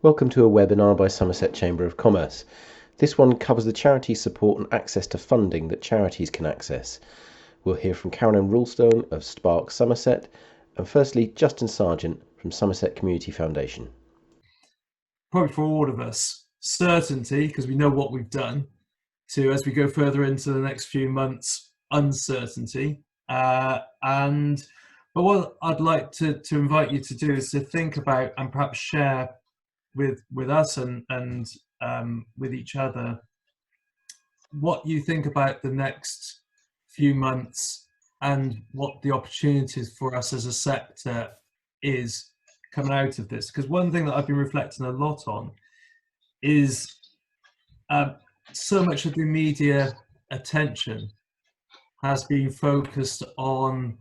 Welcome to a webinar by Somerset Chamber of Commerce. This one covers the charity support and access to funding that charities can access. We'll hear from Carolyn Roulstone of Spark Somerset, and firstly Justin Sargent from Somerset Community Foundation. Probably for all of us, certainty, because we know what we've done, to, as we go further into the next few months, uncertainty. But what I'd like to invite you to do is to think about and perhaps share with us and with each other what you think about the next few months and what the opportunities for us as a sector is coming out of this. Because one thing that I've been reflecting a lot on is so much of the media attention has been focused on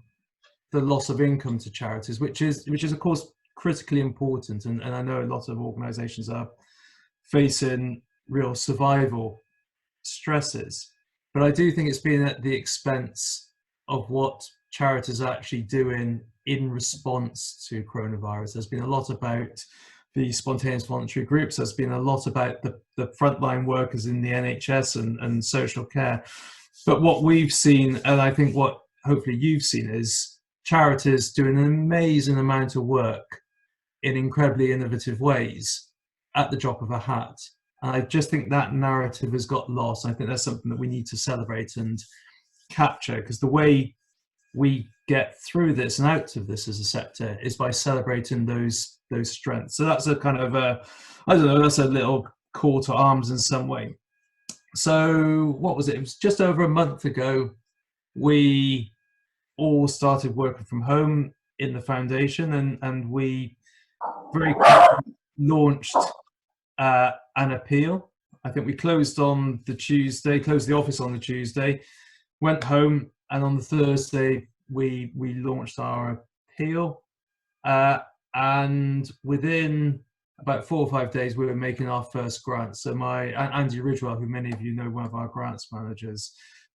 the loss of income to charities, which is of course critically important, and I know a lot of organisations are facing real survival stresses, but I do think it's been at the expense of what charities are actually doing in response to coronavirus. There's been a lot about the spontaneous voluntary groups. There's been a lot about the frontline workers in the NHS and social care. But what we've seen, and I think what hopefully you've seen, is charities doing an amazing amount of work in incredibly innovative ways at the drop of a hat. And I just think that narrative has got lost. I think that's something that we need to celebrate and capture, because the way we get through this and out of this as a sector is by celebrating those strengths. So that's a kind of I don't know, that's a little call to arms in some way. So what was it? It was just over a month ago we all started working from home in the foundation, and we very quickly launched an appeal. I think we closed on the Tuesday, closed the office on the Tuesday, went home, and on the Thursday we launched our appeal. And within about 4 or 5 days, we were making our first grant. So Andy Ridgewell, who many of you know, one of our grants managers,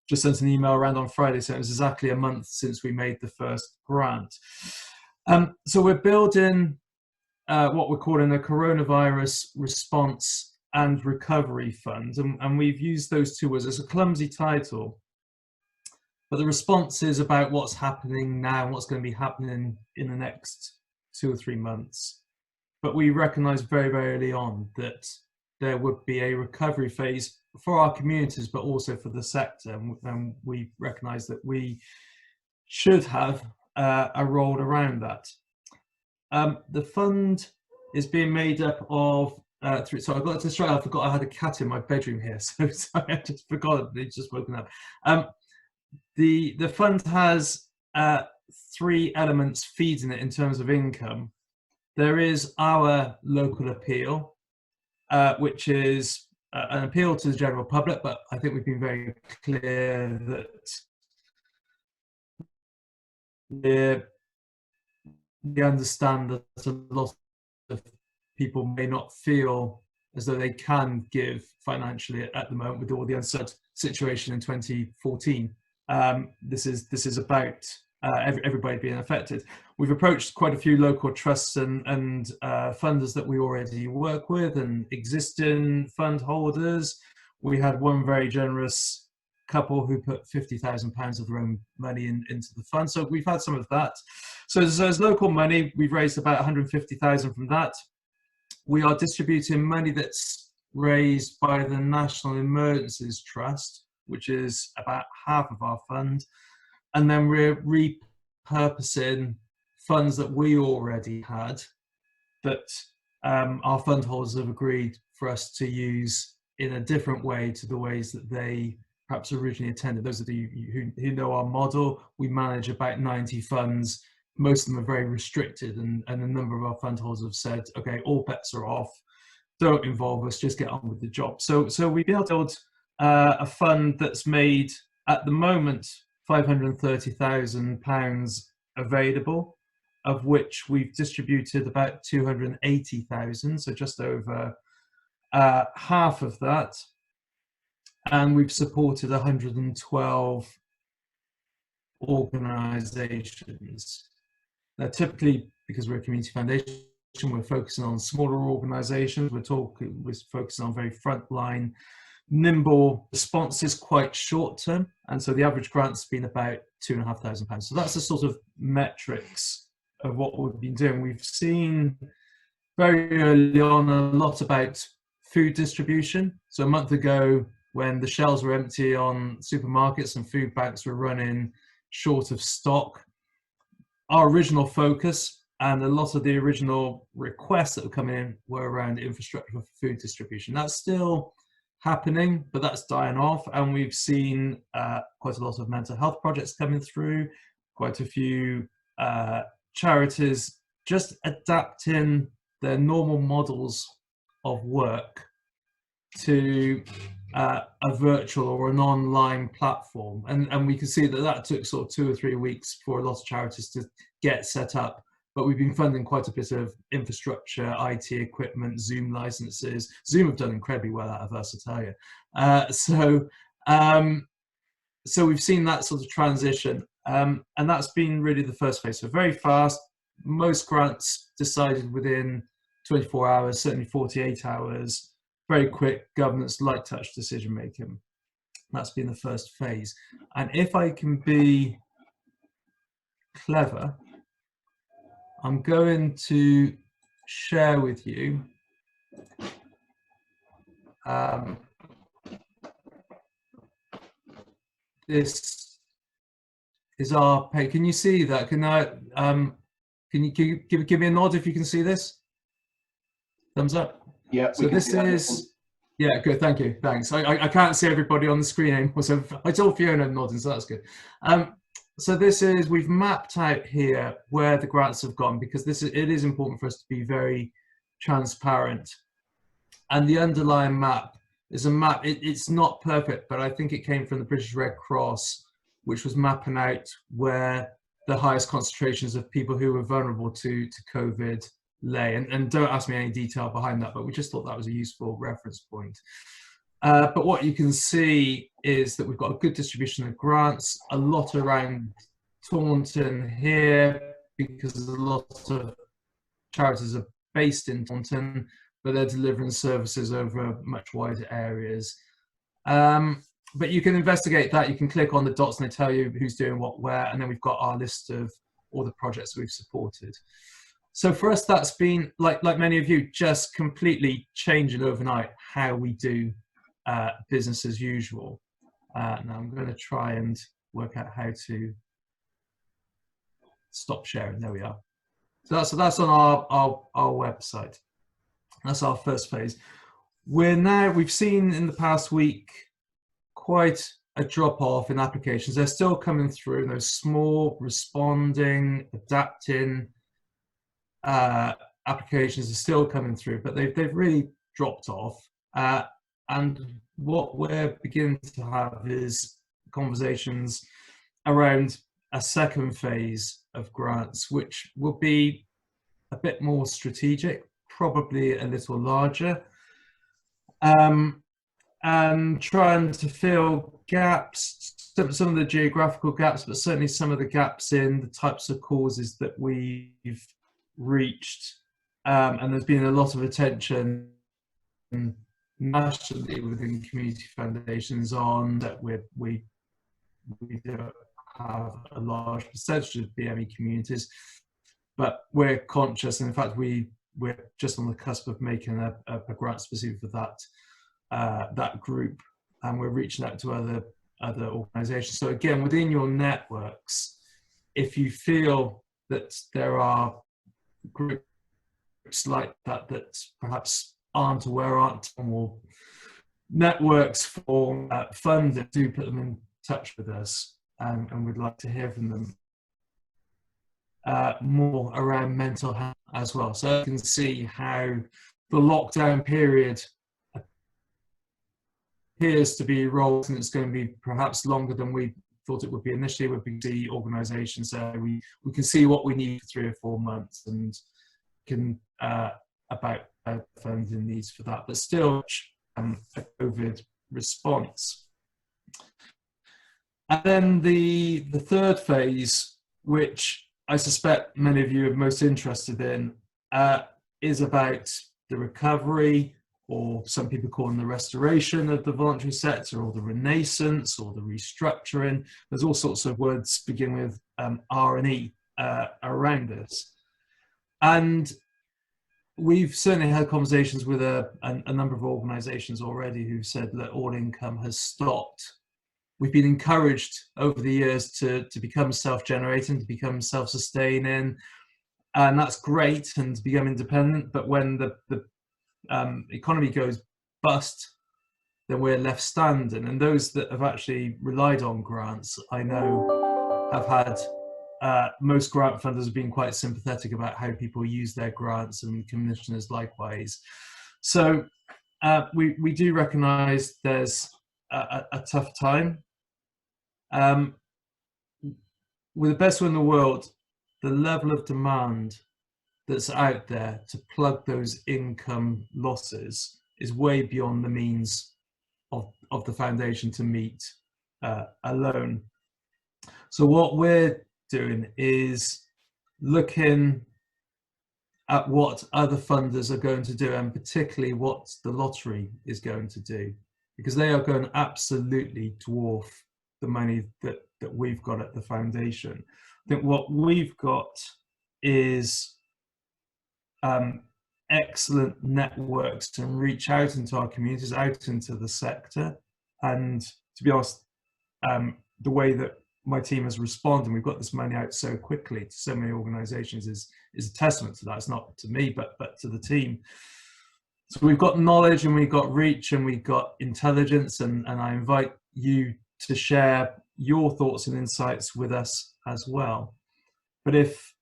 just sent an email around on Friday, so it was exactly a month since we made the first grant. So we're building what we're calling a coronavirus response and recovery fund, and we've used those two words. It's a clumsy title, but the response is about what's happening now and what's going to be happening in the next 2 or 3 months. But we recognised very, very early on that there would be a recovery phase for our communities, but also for the sector, and we recognise that we should have a role around that. The fund is being made up of so I got to straight. I forgot I had a cat in my bedroom here, so sorry, I just forgot. It's just woken up. The fund has 3 elements feeding it in terms of income. There is our local appeal, which is an appeal to the general public, but I think we've been very clear that we understand that a lot of people may not feel as though they can give financially at the moment with all the uncertain situation in 2014. This is about everybody being affected. We've approached quite a few local trusts and funders that we already work with and existing fund holders. We had one very generous couple who put £50,000 of their own money into the fund. So we've had some of that. So there's local money. We've raised about 150,000 from that. We are distributing money that's raised by the National Emergencies Trust, which is about half of our fund. And then we're repurposing funds that we already had that our fund holders have agreed for us to use in a different way to the ways that they perhaps originally intended. Those of you who know our model, we manage about 90 funds. Most of them are very restricted, and a number of our fund holders have said, okay, all bets are off, don't involve us, just get on with the job. So we've been able to build a fund that's made, at the moment, £530,000 available, of which we've distributed about 280,000, so just over half of that. And we've supported 112 organisations. Now, typically, because we're a community foundation, we're focusing on smaller organisations. We're focusing on very frontline, nimble responses, quite short term, and so the average grant's been about £2,500. So that's the sort of metrics of what we've been doing. We've seen very early on a lot about food distribution. So a month ago, when the shelves were empty on supermarkets and food banks were running short of stock, our original focus and a lot of the original requests that were coming in were around infrastructure for food distribution. That's still happening, but that's dying off, and we've seen quite a lot of mental health projects coming through, quite a few charities just adapting their normal models of work to a virtual or an online platform, and we can see that took sort of 2 or 3 weeks for a lot of charities to get set up. But we've been funding quite a bit of infrastructure, IT equipment, Zoom licenses. Zoom have done incredibly well out of us, I tell you. So we've seen that sort of transition, and that's been really the first phase. So very fast. Most grants decided within 24 hours, certainly 48 hours. Very quick governance, light touch decision making. That's been the first phase. And if I can be clever, I'm going to share with you this is our page. Can you see that? Can you give me a nod if you can see this? Thumbs up. Yeah. So this is, yeah, good. Thank you. Thanks. I can't see everybody on the screen anymore, so I told Fiona nodding, so that's good. So this is, we've mapped out here where the grants have gone, because it is important for us to be very transparent. And the underlying map is a map. It's not perfect, but I think it came from the British Red Cross, which was mapping out where the highest concentrations of people who were vulnerable to COVID lay. And don't ask me any detail behind that, but we just thought that was a useful reference point. But what you can see is that we've got a good distribution of grants, a lot around Taunton here, because a lot of charities are based in Taunton, but they're delivering services over much wider areas. But you can investigate that. You can click on the dots and they tell you who's doing what where, and then we've got our list of all the projects we've supported. So for us, that's been, like many of you, just completely changing overnight how we do business as usual. Now I'm going to try and work out how to stop sharing. There we are. So that's on our website. That's our first phase. We've seen in the past week quite a drop off in applications. They're still coming through. Those small, responding, adapting applications are still coming through, but they've really dropped off. And what we're beginning to have is conversations around a second phase of grants, which will be a bit more strategic, probably a little larger, and trying to fill gaps, some of the geographical gaps, but certainly some of the gaps in the types of causes that we've reached. And there's been a lot of attention nationally within community foundations on that we don't have a large percentage of BME communities, but we're conscious, and in fact we're just on the cusp of making a grant specific for that group, and we're reaching out to other organizations. So again, within your networks, if you feel that there are groups like that perhaps aren't aware, aren't or networks for funding, do put them in touch with us, and we'd like to hear from them more around mental health as well. So you can see how the lockdown period appears to be rolled, and it's going to be perhaps longer than we thought it would be initially. With the organisation, so we can see what we need for 3 or 4 months, and can about funding needs for that, but still a COVID response. And then the third phase, which I suspect many of you are most interested in, is about the recovery, or some people call them the restoration of the voluntary sector, or the renaissance, or the restructuring. There's all sorts of words beginning with R and E around this. And we've certainly had conversations with a number of organisations already who've said that all income has stopped. We've been encouraged over the years to become self-generating, to become self-sustaining, and that's great, and to become independent. But when the economy goes bust, then we're left standing. And those that have actually relied on grants, I know, have had most grant funders have been quite sympathetic about how people use their grants, and commissioners likewise. So we do recognise there's a tough time. With the best will in the world, the level of demand that's out there to plug those income losses is way beyond the means of the foundation to meet alone. So what we're doing is looking at what other funders are going to do, and particularly what the lottery is going to do, because they are going to absolutely dwarf the money that we've got at the foundation. I think what we've got is excellent networks to reach out into our communities, out into the sector. And to be honest, the way that my team has responded, we've got this money out so quickly to so many organisations, is a testament to that. It's not to me, but to the team. So we've got knowledge, and we've got reach, and we've got intelligence, and I invite you to share your thoughts and insights with us as well. But if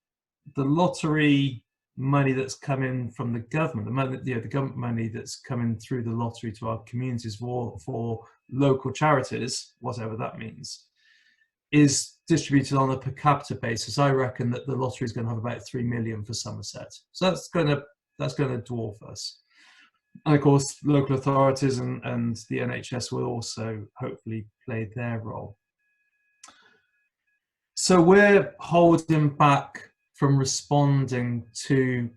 the lottery money that's coming from the government, the government money that's coming through the lottery to our communities for local charities, whatever that means, is distributed on a per capita basis, I reckon that the lottery is going to have about 3 million for Somerset. So that's going to dwarf us. And of course, local authorities and the NHS will also hopefully play their role. So we're holding back from responding to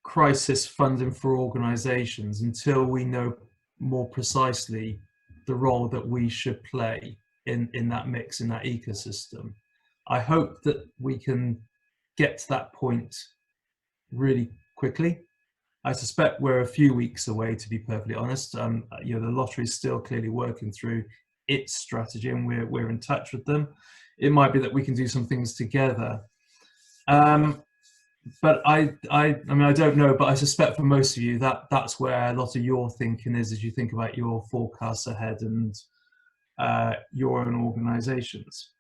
crisis funding for organisations until we know more precisely the role that we should play in that mix, in that ecosystem. I hope that we can get to that point really quickly. I suspect we're a few weeks away, to be perfectly honest. The lottery is still clearly working through its strategy, and we're in touch with them. It might be that we can do some things together. But I mean, I don't know, but I suspect for most of you that's where a lot of your thinking is as you think about your forecasts ahead and your own organisations.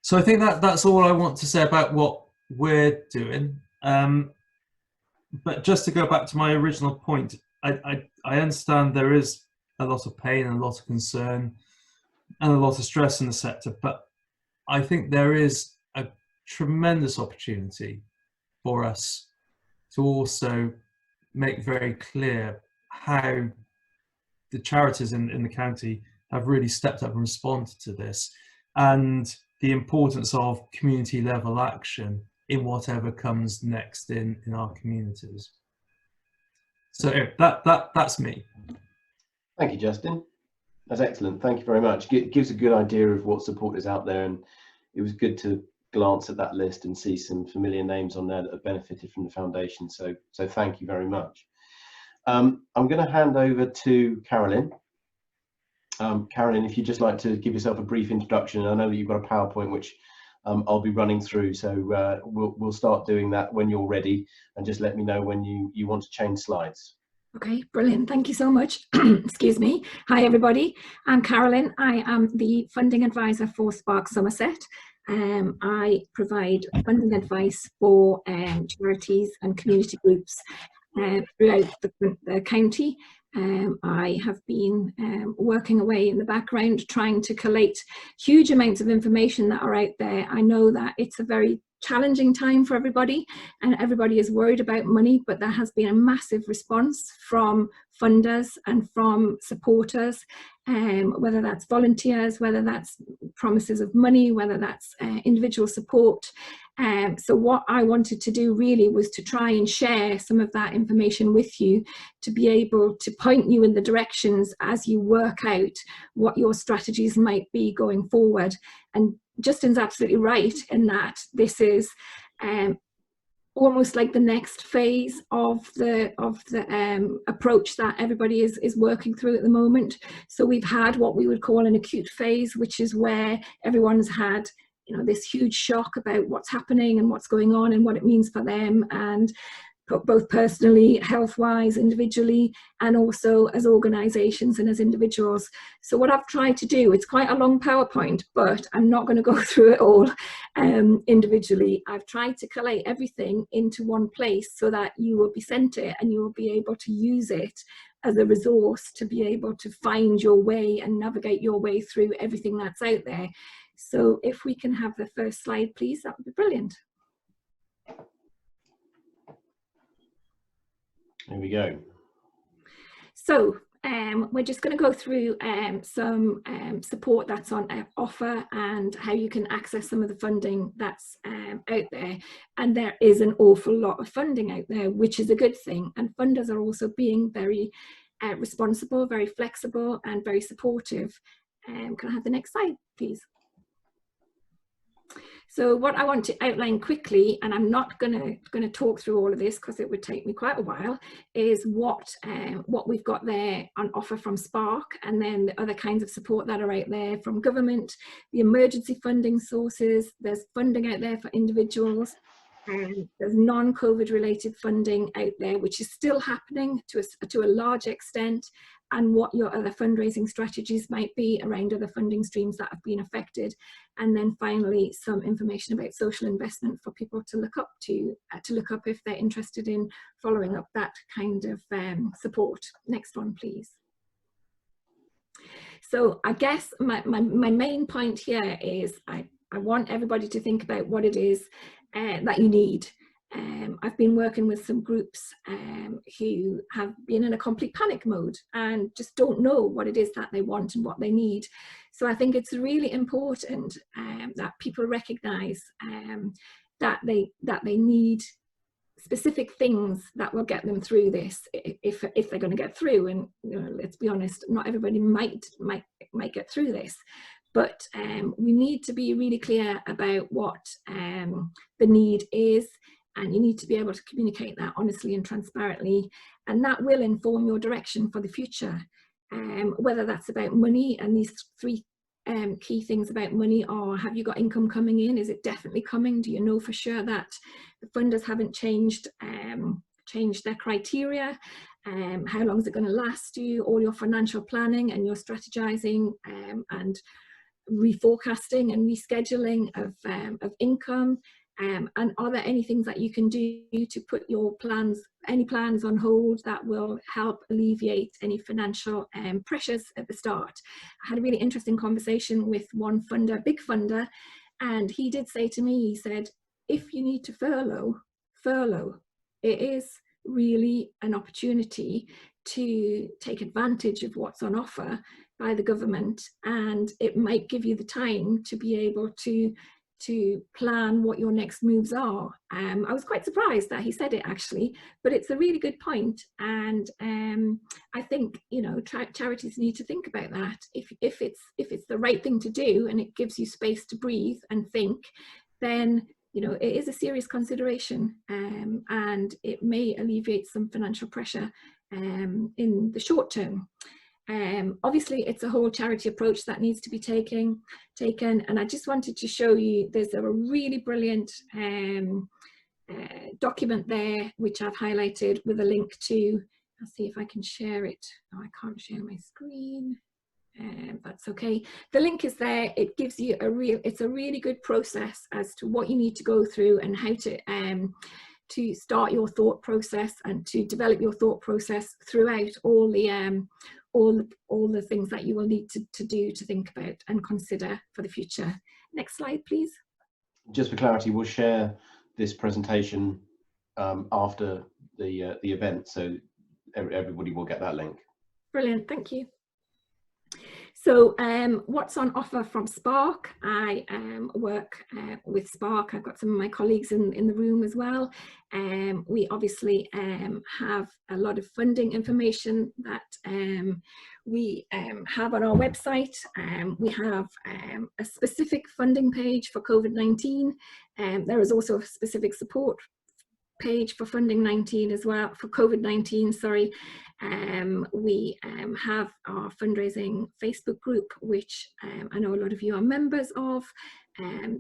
So I think that's all I want to say about what we're doing. But just to go back to my original point, I understand there is a lot of pain and a lot of concern and a lot of stress in the sector, but I think there is a tremendous opportunity for us to also make very clear how the charities in the county have really stepped up and responded to this, and the importance of community level action in whatever comes next in our communities. So that's me. Thank you, Justin. That's excellent. Thank you very much. It gives a good idea of what support is out there, and it was good to glance at that list and see some familiar names on there that have benefited from the foundation. So thank you very much. I'm going to hand over to Carolyn. Carolyn, if you'd just like to give yourself a brief introduction. I know that you've got a PowerPoint which I'll be running through, so we'll start doing that when you're ready, and just let me know when you want to change slides. Okay, brilliant. Thank you so much. Excuse me. Hi, everybody. I'm Carolyn. I am the funding advisor for Spark Somerset. I provide funding advice for charities and community groups throughout the county. I have been working away in the background trying to collate huge amounts of information that are out there. I know that it's a very challenging time for everybody, and everybody is worried about money, but there has been a massive response from funders and from supporters, whether that's volunteers, whether that's promises of money, whether that's individual support. So what I wanted to do really was to try and share some of that information with you, to be able to point you in the directions as you work out what your strategies might be going forward. And Justin's absolutely right in that this is almost like the next phase of the approach that everybody is working through at the moment. So we've had what we would call an acute phase, which is where everyone's had, you know, this huge shock about what's happening and what's going on and what it means for them, and both personally, health-wise, individually, and also as organisations and as individuals. So what I've tried to do, it's quite a long PowerPoint, but I'm not going to go through it all individually. I've tried to collate everything into one place so that you will be sent it and you will be able to use it as a resource to be able to find your way and navigate your way through everything that's out there. So if we can have the first slide, please, that would be brilliant. Here we go. So we're just going to go through some support that's on offer and how you can access some of the funding that's out there. And there is an awful lot of funding out there, which is a good thing. And funders are also being very responsible, very flexible, and very supportive. Can I have the next slide, please? So what I want to outline quickly, and I'm not going to talk through all of this because it would take me quite a while, is what we've got there on offer from Spark, and then the other kinds of support that are out there from government, the emergency funding sources. There's funding out there for individuals. There's non-COVID related funding out there, which is still happening to a large extent, and what your other fundraising strategies might be around other funding streams that have been affected. And then finally, some information about social investment for people to look up if they're interested in following up that kind of support. Next one, please. So I guess my main point here is I want everybody to think about what it is that you need. I've been working with some groups who have been in a complete panic mode and just don't know what it is that they want and what they need. So I think it's really important that people recognise that they need specific things that will get them through this, if they're going to get through. And you know, let's be honest, not everybody might get through this. But we need to be really clear about what the need is, and you need to be able to communicate that honestly and transparently, and that will inform your direction for the future. Whether that's about money, and these three key things about money are: have you got income coming in? Is it definitely coming? Do you know for sure that the funders haven't changed their criteria? How long is it going to last you? All your financial planning and your strategizing and reforecasting and rescheduling of income, and are there any things that you can do to put your any plans on hold that will help alleviate any financial pressures at the start? I had a really interesting conversation with one funder, big funder, and he did say to me, he said, if you need to furlough. It is really an opportunity to take advantage of what's on offer by the government, and it might give you the time to be able to plan what your next moves are. I was quite surprised that he said it actually, but it's a really good point. And I think, you know, charities need to think about that. If it's the right thing to do and it gives you space to breathe and think, then you know it is a serious consideration, and it may alleviate some financial pressure in the short term. Obviously it's a whole charity approach that needs to be taken, and I just wanted to show you there's a really brilliant document there which I've highlighted with a link to. I'll see if I can share it. Oh, I can't share my screen. That's okay. The link is there. It gives you it's a really good process as to what you need to go through and how to start your thought process and to develop your thought process throughout all the things that you will need to do, to think about and consider for the future. Next slide, please. Just for clarity, we'll share this presentation after the event, so everybody will get that link. Brilliant, thank you. So what's on offer from Spark? I work with Spark. I've got some of my colleagues in the room as well. We obviously have a lot of funding information that we have on our website. We have a specific funding page for COVID-19. There is also a specific support page for funding 19 as well, for COVID-19, sorry. We have our fundraising Facebook group, which I know a lot of you are members of.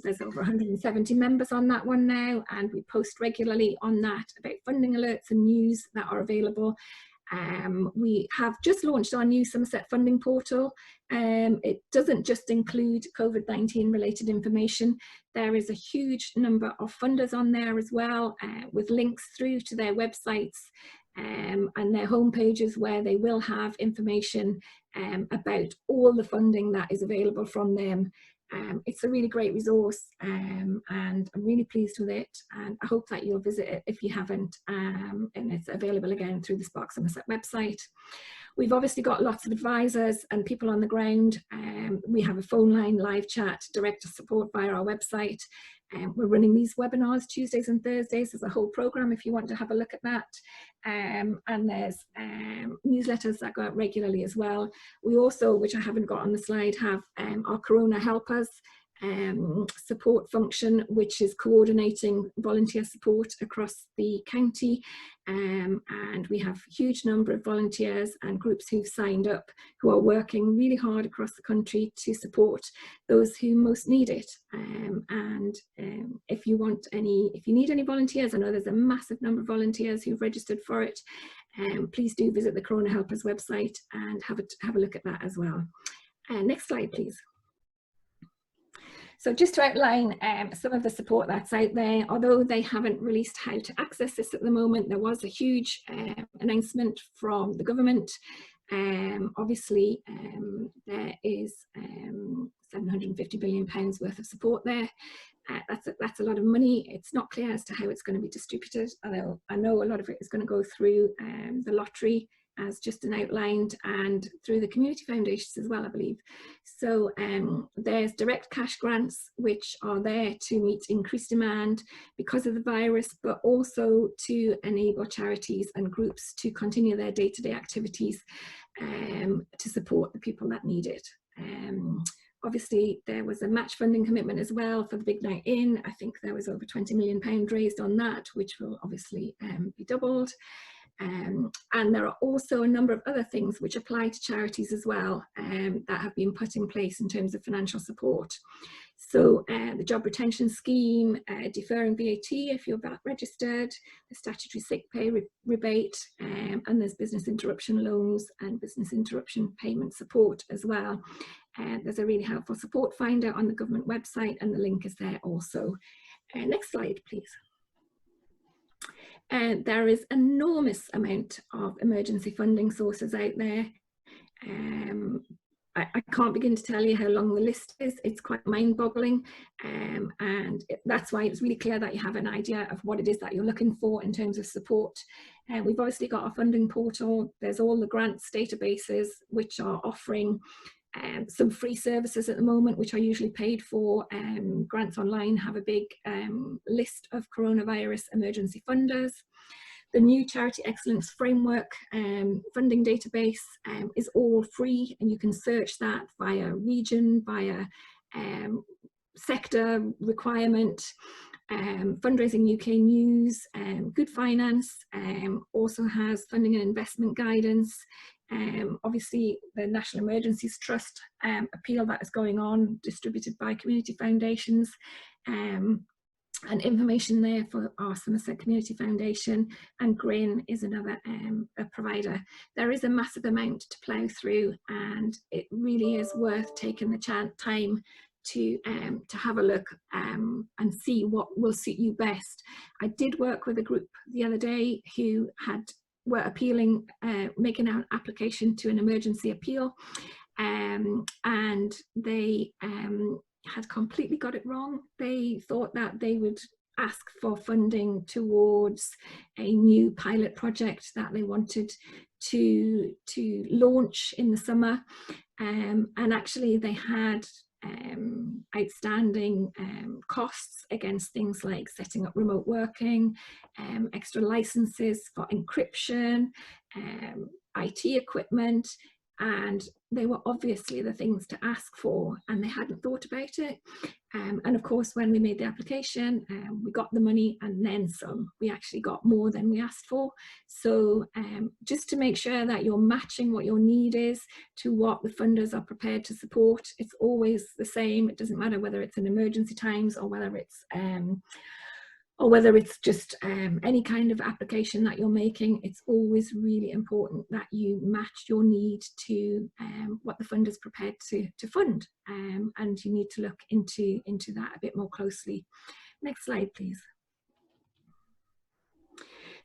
There's over 170 members on that one now, and we post regularly on that about funding alerts and news that are available. We have just launched our new Somerset funding portal. It doesn't just include COVID-19 related information. There is a huge number of funders on there as well, with links through to their websites and their homepages, where they will have information about all the funding that is available from them. It's a really great resource, and I'm really pleased with it, and I hope that you'll visit it if you haven't, and it's available again through the Spark Somerset website. We've obviously got lots of advisors and people on the ground. We have a phone line, live chat, direct support via our website. We're running these webinars Tuesdays and Thursdays as a whole program if you want to have a look at that. And there's newsletters that go out regularly as well. We also, which I haven't got on the slide, have our Corona Helpers support function, which is coordinating volunteer support across the county, and we have a huge number of volunteers and groups who've signed up, who are working really hard across the country to support those who most need it. If you need any volunteers, I know there's a massive number of volunteers who've registered for it. Please do visit the Corona Helpers website and have a look at that as well. Next slide, please. So just to outline some of the support that's out there, although they haven't released how to access this at the moment, there was a huge announcement from the government. Obviously, there is £750 billion worth of support there. That's a lot of money. It's not clear as to how it's going to be distributed, although I know a lot of it is going to go through the lottery, as Justin outlined, and through the community foundations as well, I believe. So there's direct cash grants, which are there to meet increased demand because of the virus, but also to enable charities and groups to continue their day-to-day activities to support the people that need it. Obviously, there was a match funding commitment as well for the Big Night In. I think there was over £20 million raised on that, which will obviously be doubled. And there are also a number of other things which apply to charities as well, that have been put in place in terms of financial support. So the job retention scheme, deferring VAT if you're VAT registered, the statutory sick pay rebate, and there's business interruption loans and business interruption payment support as well. There's a really helpful support finder on the government website, and the link is there also. Next slide, please. There is an enormous amount of emergency funding sources out there. I can't begin to tell you how long the list is. It's quite mind-boggling, and that's why it's really clear that you have an idea of what it is that you're looking for in terms of support. We've obviously got a funding portal. There's all the grants databases which are offering some free services at the moment, which are usually paid for. Grants Online have a big list of coronavirus emergency funders. The new Charity Excellence Framework funding database is all free, and you can search that via region, via sector requirement. Fundraising UK News, Good Finance also has funding and investment guidance. Obviously, the National Emergencies Trust appeal that is going on, distributed by community foundations, and information there for our Somerset Community Foundation, and Grin is another a provider. There is a massive amount to plough through, and it really is worth taking the time to have a look and see what will suit you best. I did work with a group the other day who were appealing, making an application to an emergency appeal, and they had completely got it wrong. They thought that they would ask for funding towards a new pilot project that they wanted to launch in the summer, and actually they had outstanding costs against things like setting up remote working, extra licenses for encryption, IT equipment, and they were obviously the things to ask for, and they hadn't thought about it. And of course, when we made the application, we got the money and then some. We actually got more than we asked for. So just to make sure that you're matching what your need is to what the funders are prepared to support. It's always the same. It doesn't matter whether it's in emergency times or whether it's just any kind of application that you're making. It's always really important that you match your need to what the funder's prepared to fund, and you need to look into that a bit more closely. Next slide, please.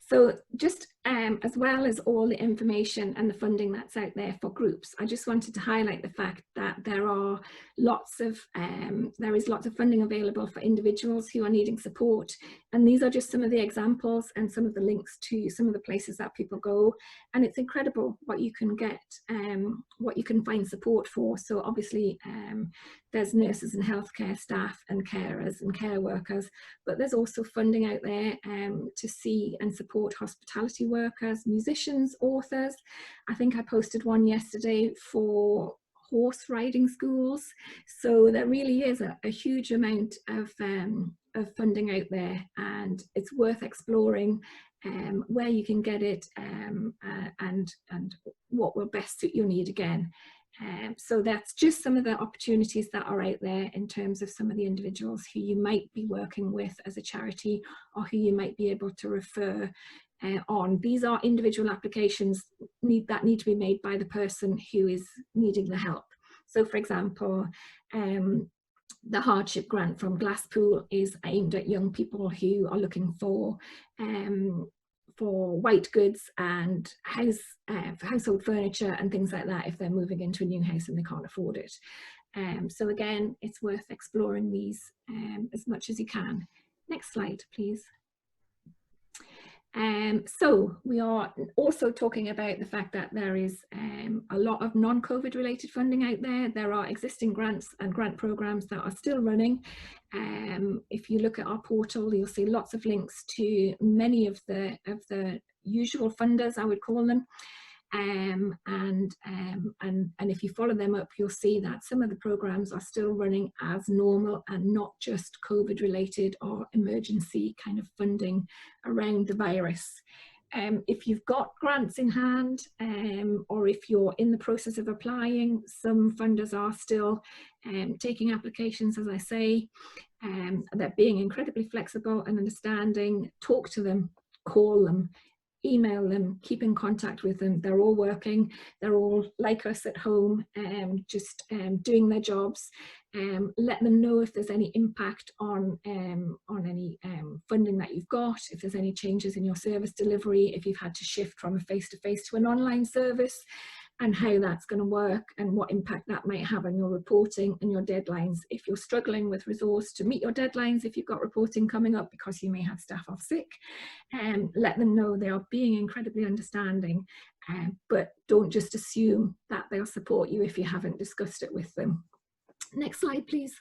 So just as well as all the information and the funding that's out there for groups, I just wanted to highlight the fact that there is lots of funding available for individuals who are needing support. And these are just some of the examples and some of the links to some of the places that people go. And it's incredible what you can get, what you can find support for. So obviously there's nurses and healthcare staff and carers and care workers, but there's also funding out there to see and support hospitality workers, musicians, authors. I think I posted one yesterday for horse riding schools. So there really is a huge amount of funding out there, and it's worth exploring where you can get it and what will best suit your need again. So that's just some of the opportunities that are out there in terms of some of the individuals who you might be working with as a charity, or who you might be able to refer on. These are individual applications that need to be made by the person who is needing the help. So for example, the hardship grant from Glasspool is aimed at young people who are looking for white goods and household furniture and things like that if they're moving into a new house and they can't afford it. So again, it's worth exploring these as much as you can. Next slide, please. So we are also talking about the fact that there is a lot of non-COVID related funding out there. There are existing grants and grant programs that are still running. If you look at our portal, you'll see lots of links to many of the usual funders, I would call them. And if you follow them up, you'll see that some of the programs are still running as normal and not just COVID related or emergency kind of funding around the virus. If you've got grants in hand, or if you're in the process of applying, some funders are still taking applications, as I say. They're being incredibly flexible and understanding. Talk to them, call them, email them, keep in contact with them. They're all working, they're all like us at home, just doing their jobs. Let them know if there's any impact on any funding that you've got, if there's any changes in your service delivery, if you've had to shift from a face-to-face to an online service, and how that's going to work and what impact that might have on your reporting and your deadlines. If you're struggling with resource to meet your deadlines, if you've got reporting coming up because you may have staff off sick, let them know. They are being incredibly understanding, but don't just assume that they'll support you if you haven't discussed it with them. Next slide, please.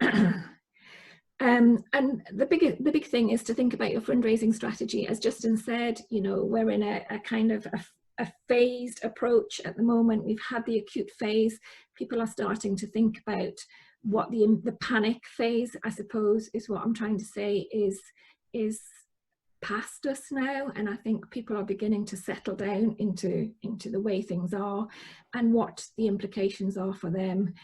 And the big thing is to think about your fundraising strategy. As Justin said, you know, we're in a kind of a phased approach at the moment. We've had the acute phase. People are starting to think about what the panic phase, I suppose, is what I'm trying to say, is past us now. And I think people are beginning to settle down into the way things are and what the implications are for them.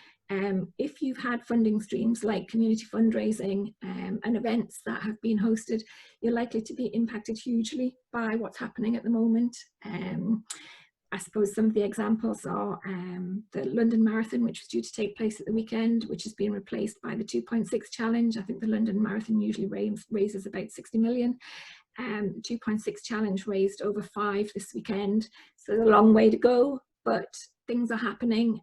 If you've had funding streams like community fundraising and events that have been hosted, you're likely to be impacted hugely by what's happening at the moment. I suppose some of the examples are the London Marathon, which was due to take place at the weekend, which has been replaced by the 2.6 challenge. I think the London Marathon usually raises about 60 million. 2.6 challenge raised over 5 this weekend, so there's a long way to go, but things are happening.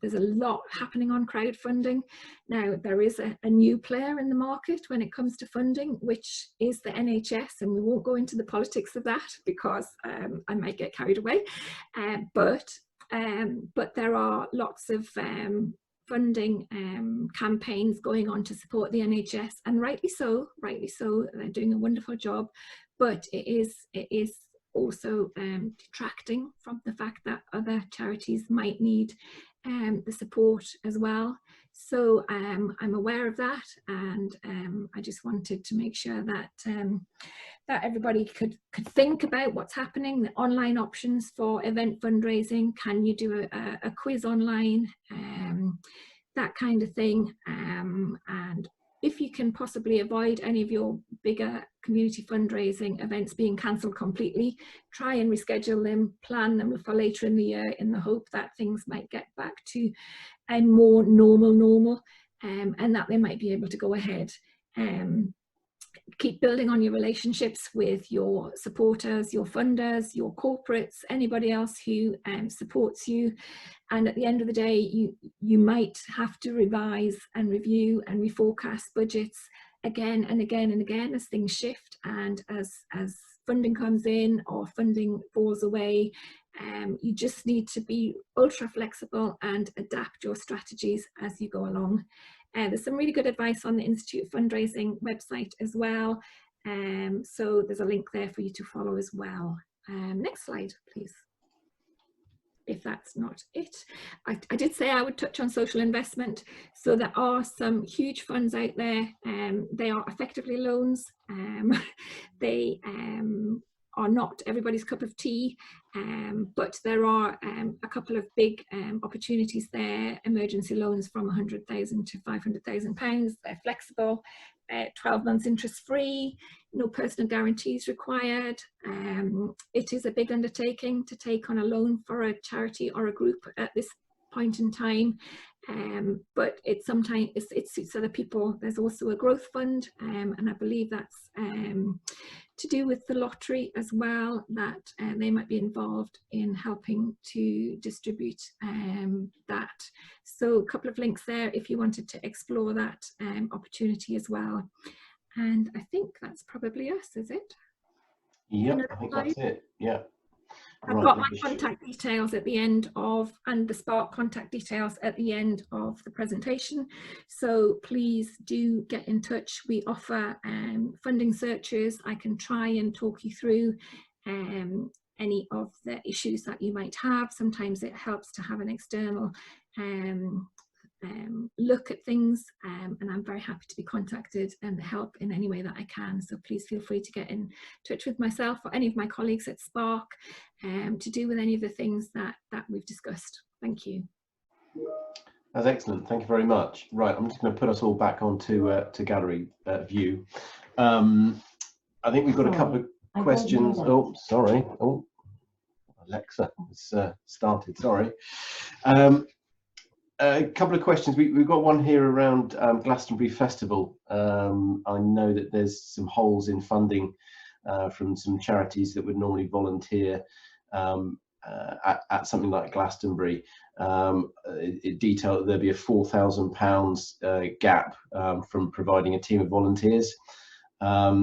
There's a lot happening on crowdfunding. Now, there is a new player in the market when it comes to funding, which is the NHS, and we won't go into the politics of that because I might get carried away. But there are lots of funding campaigns going on to support the NHS, and rightly so. They're doing a wonderful job, but it is also detracting from the fact that other charities might need the support as well. So I'm aware of that, and I just wanted to make sure that that everybody could think about what's happening, the online options for event fundraising. Can you do a quiz online, that kind of thing, and if you can possibly avoid any of your bigger community fundraising events being cancelled completely, try and reschedule them, plan them for later in the year in the hope that things might get back to a more normal, and that they might be able to go ahead. Keep building on your relationships with your supporters, your funders, your corporates, anybody else who supports you. And at the end of the day, you might have to revise and review and reforecast budgets again and again and again as things shift, and as funding comes in or funding falls away. You just need to be ultra flexible and adapt your strategies as you go along. There's some really good advice on the Institute Fundraising website as well. So there's a link there for you to follow as well. Next slide, please. If that's not it. I did say I would touch on social investment. So there are some huge funds out there. They are effectively loans. They are not everybody's cup of tea, but there are a couple of big opportunities there. Emergency loans from £100,000 to £500,000. They're flexible, 12 months interest free, no personal guarantees required. It is a big undertaking to take on a loan for a charity or a group at this point in time, but it suits other people. There's also a growth fund, and I believe that's to do with the lottery as well, that they might be involved in helping to distribute that. So a couple of links there if you wanted to explore that opportunity as well. And I think that's probably us, is it? Yeah, I think that's it. Yeah. I've got my contact details at the end of, and the Spark contact details at the end of the presentation. So please do get in touch. We offer funding searches. I can try and talk you through any of the issues that you might have. Sometimes it helps to have an external look at things, and I'm very happy to be contacted and help in any way that I can. So please feel free to get in touch with myself or any of my colleagues at Spark to do with any of the things that we've discussed. Thank you. That's excellent. Thank you very much. Right, I'm just going to put us all back onto to gallery view. I think we've got a couple of questions. Oh, sorry. Oh, Alexa, it's started. Sorry. A couple of questions. We've got one here around Glastonbury Festival. I know that there's some holes in funding from some charities that would normally volunteer at something like Glastonbury. It detailed that there'd be a £4,000 gap from providing a team of volunteers. I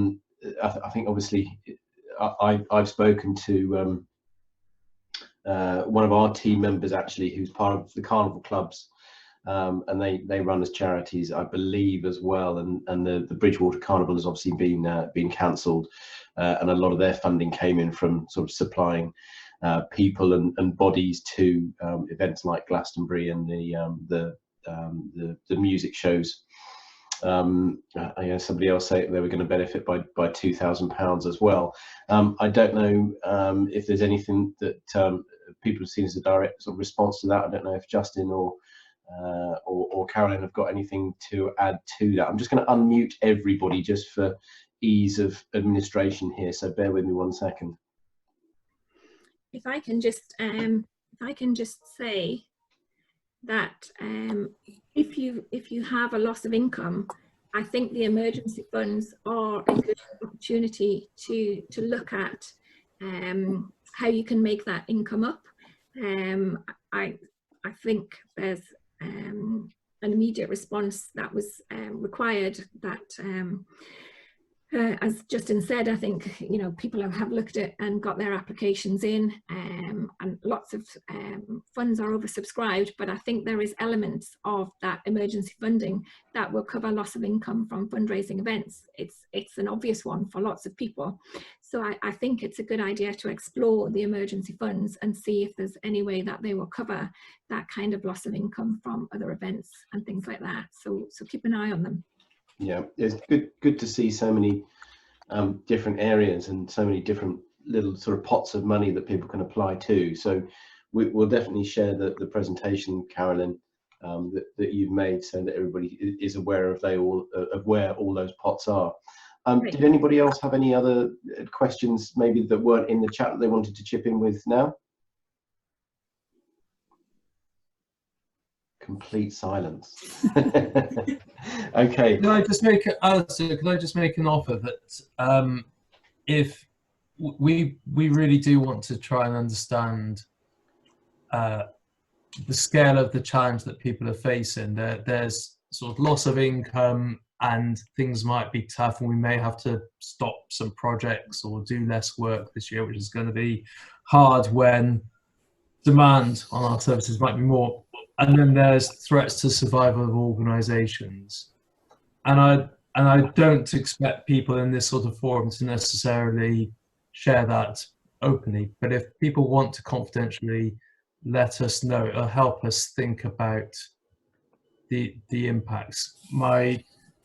think obviously I've spoken to one of our team members actually, who's part of the carnival clubs, and they run as charities, I believe, as well. And the Bridgewater Carnival has obviously been cancelled, and a lot of their funding came in from sort of supplying people and bodies to events like Glastonbury and the music shows. Somebody else said they were going to benefit by £2,000 as well. I don't know if there's anything that people have seen as a direct sort of response to that. I don't know if Justin or Carolyn have got anything to add to that. I'm just going to unmute everybody just for ease of administration here, so bear with me 1 second. If I can just say that if you have a loss of income, I think the emergency funds are a good opportunity to look at how you can make that income up. I think there's an immediate response that was required. That as Justin said, I think people have looked at and got their applications in, and lots of funds are oversubscribed, but I think there is elements of that emergency funding that will cover loss of income from fundraising events. It's an obvious one for lots of people, so I think it's a good idea to explore the emergency funds and see if there's any way that they will cover that kind of loss of income from other events and things like that. So keep an eye on them. Yeah, it's good to see so many different areas and so many different little sort of pots of money that people can apply to. So we'll definitely share the presentation, Carolyn, that you've made, so that everybody is aware of where all those pots are. Did anybody else have any other questions, maybe that weren't in the chat, that they wanted to chip in with now? Complete silence. Okay. Can I just make an offer that if we really do want to try and understand the scale of the challenge that people are facing, there's sort of loss of income and things might be tough, and we may have to stop some projects or do less work this year, which is going to be hard when demand on our services might be more. And then there's threats to survival of organisations, and I don't expect people in this sort of forum to necessarily share that openly. But if people want to confidentially let us know, it'll help us think about the impacts.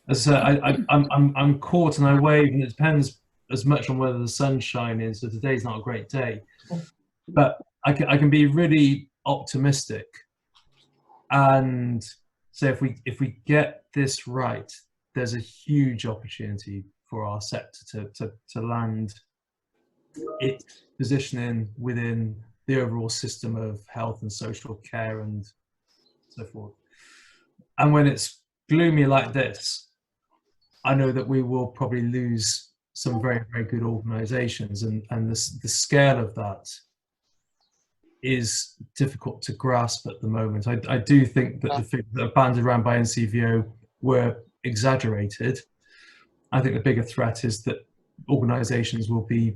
As I said, I'm caught and I wave, and it depends as much on whether the sun's shining. So today's not a great day, but I can be really optimistic. And so if we get this right, there's a huge opportunity for our sector to land its positioning within the overall system of health and social care and so forth. And when it's gloomy like this, I know that we will probably lose some very, very good organisations, and the scale of that is difficult to grasp at the moment. I do think that the figures that are banded around by NCVO were exaggerated. I think the bigger threat is that organisations will be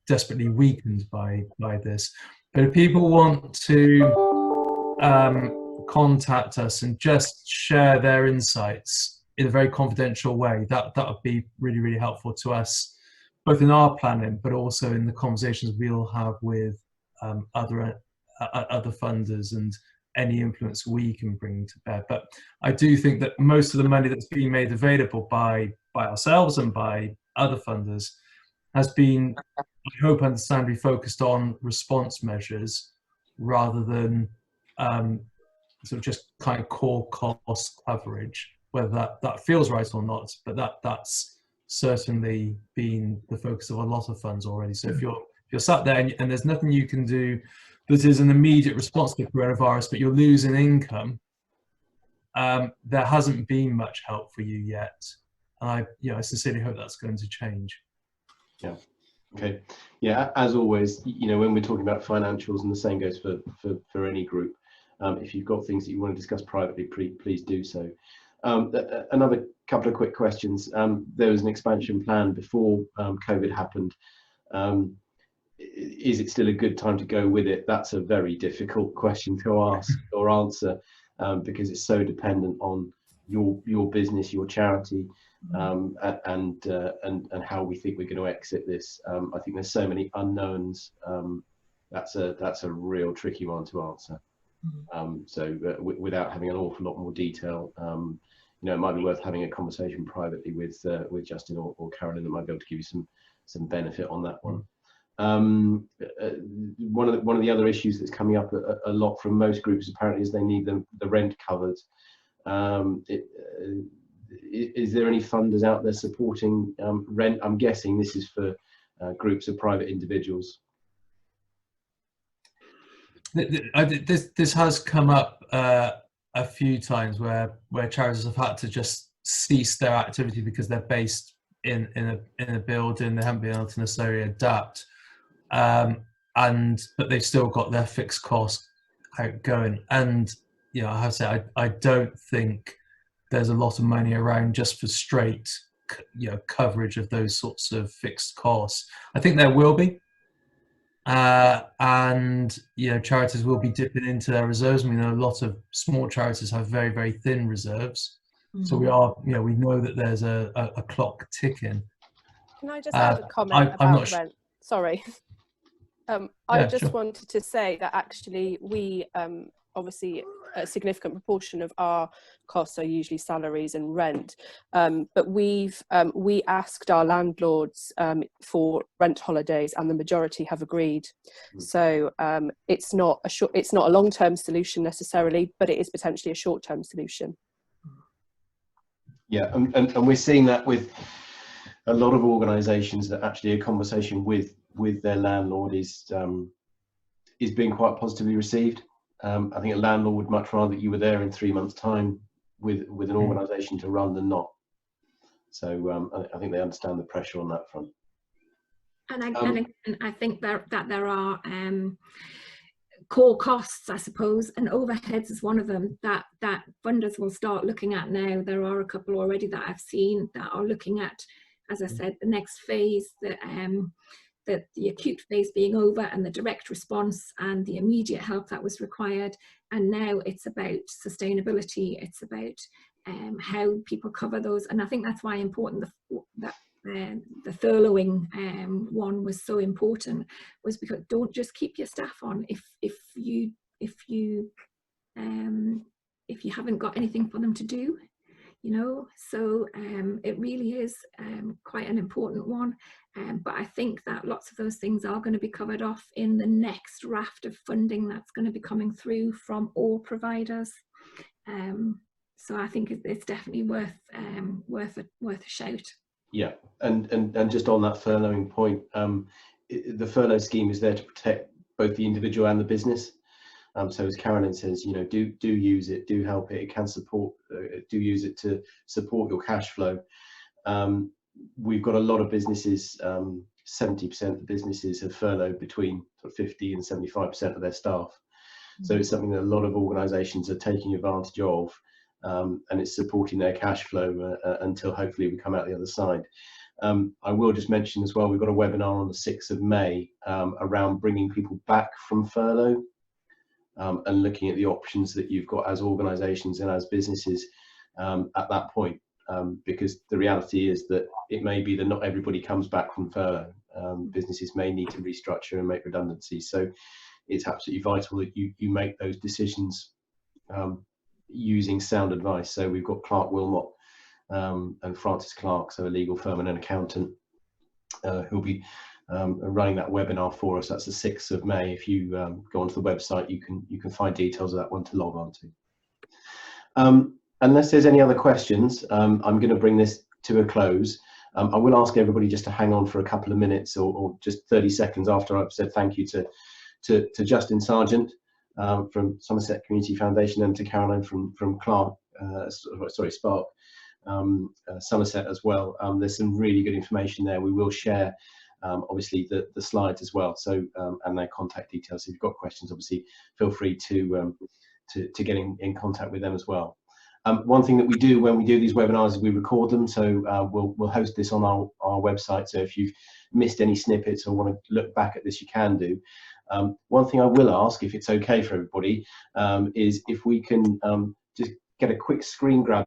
desperately weakened by this. But if people want to contact us and just share their insights in a very confidential way, that would be really, really helpful to us, both in our planning, but also in the conversations we'll have with other funders and any influence we can bring to bear. But I do think that most of the money that's being made available by ourselves and by other funders has been, I hope, understandably focused on response measures rather than sort of just kind of core cost coverage, whether that feels right or not, but that's certainly been the focus of a lot of funds already. So if you're sat there and there's nothing you can do that is an immediate response to the coronavirus, but you're losing income, there hasn't been much help for you yet. And I sincerely hope that's going to change. Yeah. Okay. Yeah. As always, when we're talking about financials, and the same goes for any group, if you've got things that you want to discuss privately, please do so. Another couple of quick questions. There was an expansion plan before COVID happened. Is it still a good time to go with it? That's a very difficult question to ask or answer, because it's so dependent on your business, your charity, and how we think we're going to exit this. I think there's so many unknowns. That's a real tricky one to answer. Without having an awful lot more detail, it might be worth having a conversation privately with Justin or Carolyn that might be able to give you some benefit on that one. One of the other issues that's coming up a lot from most groups apparently is they need the rent covered. Is there any funders out there supporting rent? I'm guessing this is for groups of private individuals. This has come up a few times where charities have had to just cease their activity because they're based in a building, they haven't been able to necessarily adapt. but they've still got their fixed cost outgoing. And you know, I have to say, I don't think there's a lot of money around just for straight, you know, coverage of those sorts of fixed costs. I think there will be, and you know, charities will be dipping into their reserves. I mean, a lot of small charities have very, very thin reserves, so we are, you know, we know that there's a clock ticking. Can I just add a comment about rent? Sorry. I just wanted to say that actually we obviously a significant proportion of our costs are usually salaries and rent, but we asked our landlords for rent holidays, and the majority have agreed. So it's not a long-term solution necessarily, but it is potentially a short-term solution. Yeah, and we're seeing that with a lot of organisations, that actually a conversation with their landlord is being quite positively received. I think a landlord would much rather you were there in 3 months' time with an organisation to run than not. So I think they understand the pressure on that front. And I think that there are core costs, I suppose, and overheads is one of them that funders will start looking at now. There are a couple already that I've seen that are looking at, as I said, the next phase, the acute phase being over, and the direct response and the immediate help that was required. And now it's about sustainability. It's about how people cover those. And I think that's why important that the furloughing one was so important, was because don't just keep your staff on if you haven't got anything for them to do, you know. So it really is quite an important one, but I think that lots of those things are going to be covered off in the next raft of funding that's going to be coming through from all providers. So I think it's definitely worth a shout. Yeah, and just on that furloughing point, the furlough scheme is there to protect both the individual and the business. So as Carolyn says, you know, do use it, do help it. It can support. Do use it to support your cash flow. We've got a lot of businesses. 70% of the businesses have furloughed between 50 and 75% of their staff. So it's something that a lot of organisations are taking advantage of. And it's supporting their cash flow until hopefully we come out the other side. I will just mention as well, we've got a webinar on the 6th of May around bringing people back from furlough and looking at the options that you've got as organisations and as businesses at that point, because the reality is that it may be that not everybody comes back from furlough. Businesses may need to restructure and make redundancies. So it's absolutely vital that you make those decisions using sound advice. So we've got Clark Wilmot and Francis Clark, so a legal firm and an accountant, who'll be running that webinar for us. That's the 6th of May. If you go onto the website, you can find details of that one to log on to. Unless there's any other questions, I'm going to bring this to a close. I will ask everybody just to hang on for a couple of minutes or just 30 seconds after I've said thank you to Justin Sargent from Somerset Community Foundation, and to Carolyn from Clark, Spark Somerset as well. There's some really good information there. We will share obviously the slides as well, so and their contact details. So if you've got questions, obviously feel free to get in contact with them as well. One thing that we do when we do these webinars is we record them, so we'll host this on our website. So if you've missed any snippets or want to look back at this, you can do. One thing I will ask, if it's okay for everybody, is if we can just get a quick screen grab